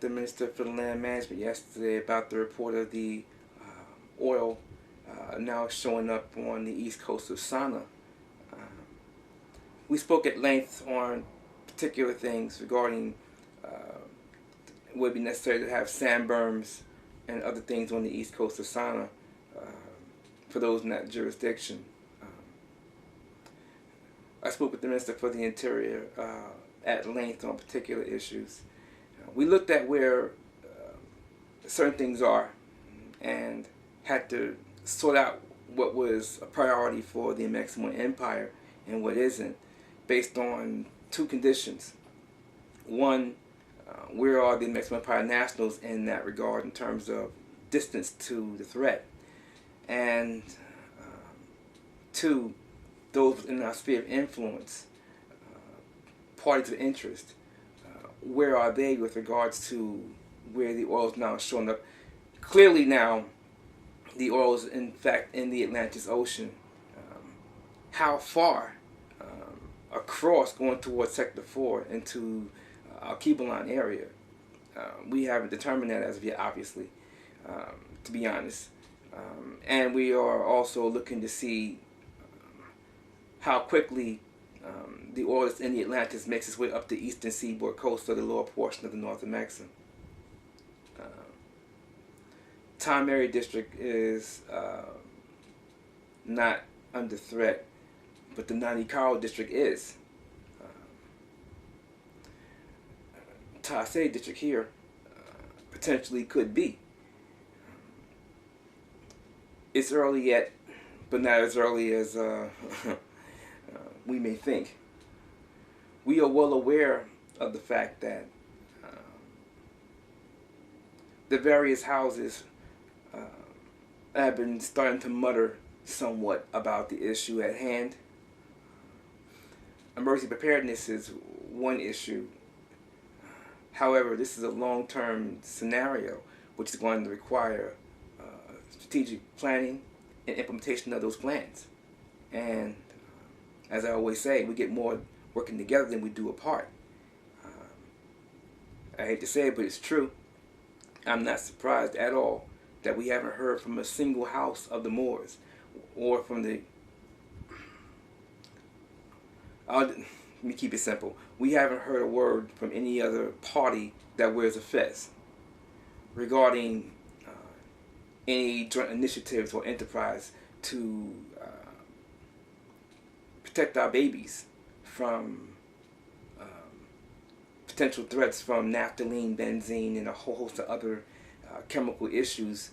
with the Minister for the Land Management yesterday about the report of the oil now showing up on the east coast of Sana. We spoke at length on particular things regarding it would be necessary to have sand berms and other things on the east coast of Sana for those in that jurisdiction. I spoke with the Minister for the Interior at length on particular issues. We looked at where certain things are and had to sort out what was a priority for the Amexem-Moor-Empire and what isn't, based on two conditions. One, where are the Amexem-Empire nationals in that regard in terms of distance to the threat? And two, those in our sphere of influence, parties of interest, where are they with regards to where the oil is now showing up? Clearly now, the oil is in fact in the Atlantis Ocean. How far across, going towards Sector 4 into Alkebu-lan area? We haven't determined that as of yet, obviously, to be honest. And we are also looking to see how quickly the oil that's in the Atlantis makes its way up the eastern seaboard coast of the lower portion of the North-Amexem. Time Area District is not under threat, but the Nani-Karo District is. Ta-Seti District here potentially could be. It's early yet, but not as early as we may think. We are well aware of the fact that the various houses have been starting to mutter somewhat about the issue at hand. Emergency preparedness is one issue. However, this is a long-term scenario which is going to require strategic planning and implementation of those plans. And as I always say, we get more working together than we do apart. I hate to say it, but it's true. I'm not surprised at all that we haven't heard from a single house of the Moors, or from the... let me keep it simple. We haven't heard a word from any other party that wears a fez regarding any joint initiatives or enterprise to protect our babies from potential threats from naphthalene, benzene, and a whole host of other chemical issues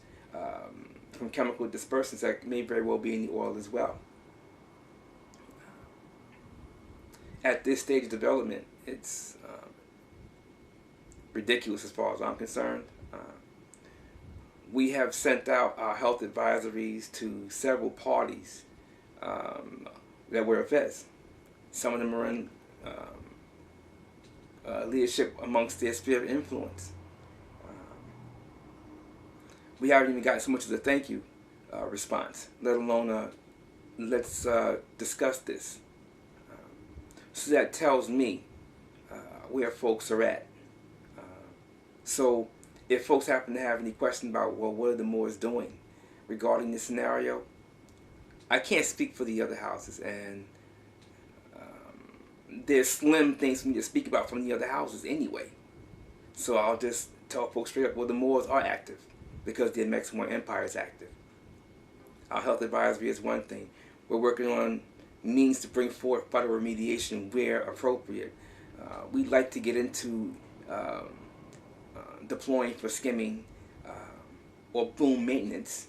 from chemical dispersants that may very well be in the oil as well. At this stage of development, it's ridiculous as far as I'm concerned. We have sent out our health advisories to several parties that wear a fez. Some of them are in leadership amongst their sphere of influence. We haven't even gotten so much as a thank you response, let alone let's discuss this. So that tells me where folks are at. So if folks happen to have any questions about, well, what are the Moors doing regarding this scenario, I can't speak for the other houses, and there's slim things for me to speak about from the other houses anyway. So I'll just tell folks straight up, well, the Moors are active because the Amexem-Moor-Empire is active. Our health advisory is one thing. We're working on means to bring forth federal remediation where appropriate. We'd like to get into deploying for skimming or boom maintenance.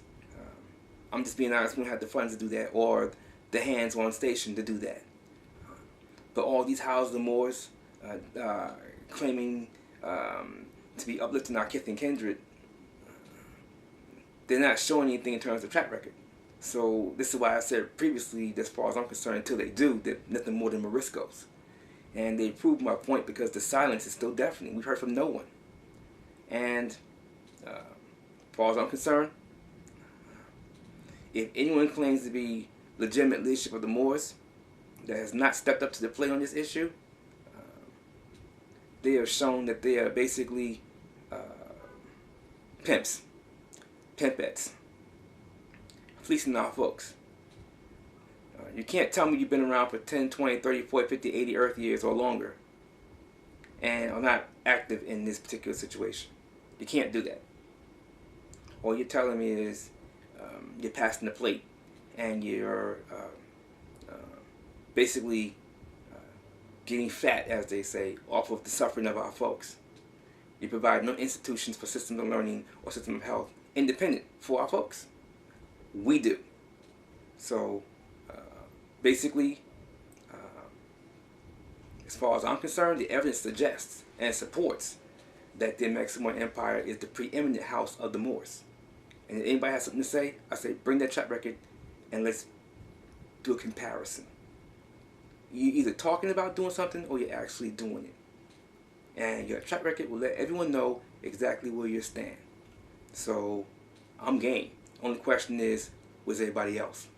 I'm just being honest, we don't have the funds to do that or the hands on station to do that. But all these houses of Moors claiming to be uplifting our kith and kindred, they're not showing anything in terms of track record. So this is why I said previously, as far as I'm concerned, until they do, they're nothing more than Moriscos. And they proved my point because the silence is still deafening. We've heard from no one. And as far as I'm concerned, if anyone claims to be legitimate leadership of the Moors that has not stepped up to the plate on this issue, they have shown that they are basically pimps, pimpettes, fleecing our folks. You can't tell me you've been around for 10, 20, 30, 40, 50, 80 Earth years or longer and are not active in this particular situation. You can't do that. All you're telling me is you're passing the plate and you're basically getting fat, as they say, off of the suffering of our folks. You provide no institutions for systems of learning or system of health independent for our folks. We do. So basically, as far as I'm concerned, the evidence suggests and supports that the Amexem-Moor-Empire is the preeminent house of the Moors. And if anybody has something to say, I say bring that track record and let's do a comparison. You're either talking about doing something or you're actually doing it. And your track record will let everyone know exactly where you stand. So I'm game. Only question is, where's everybody else?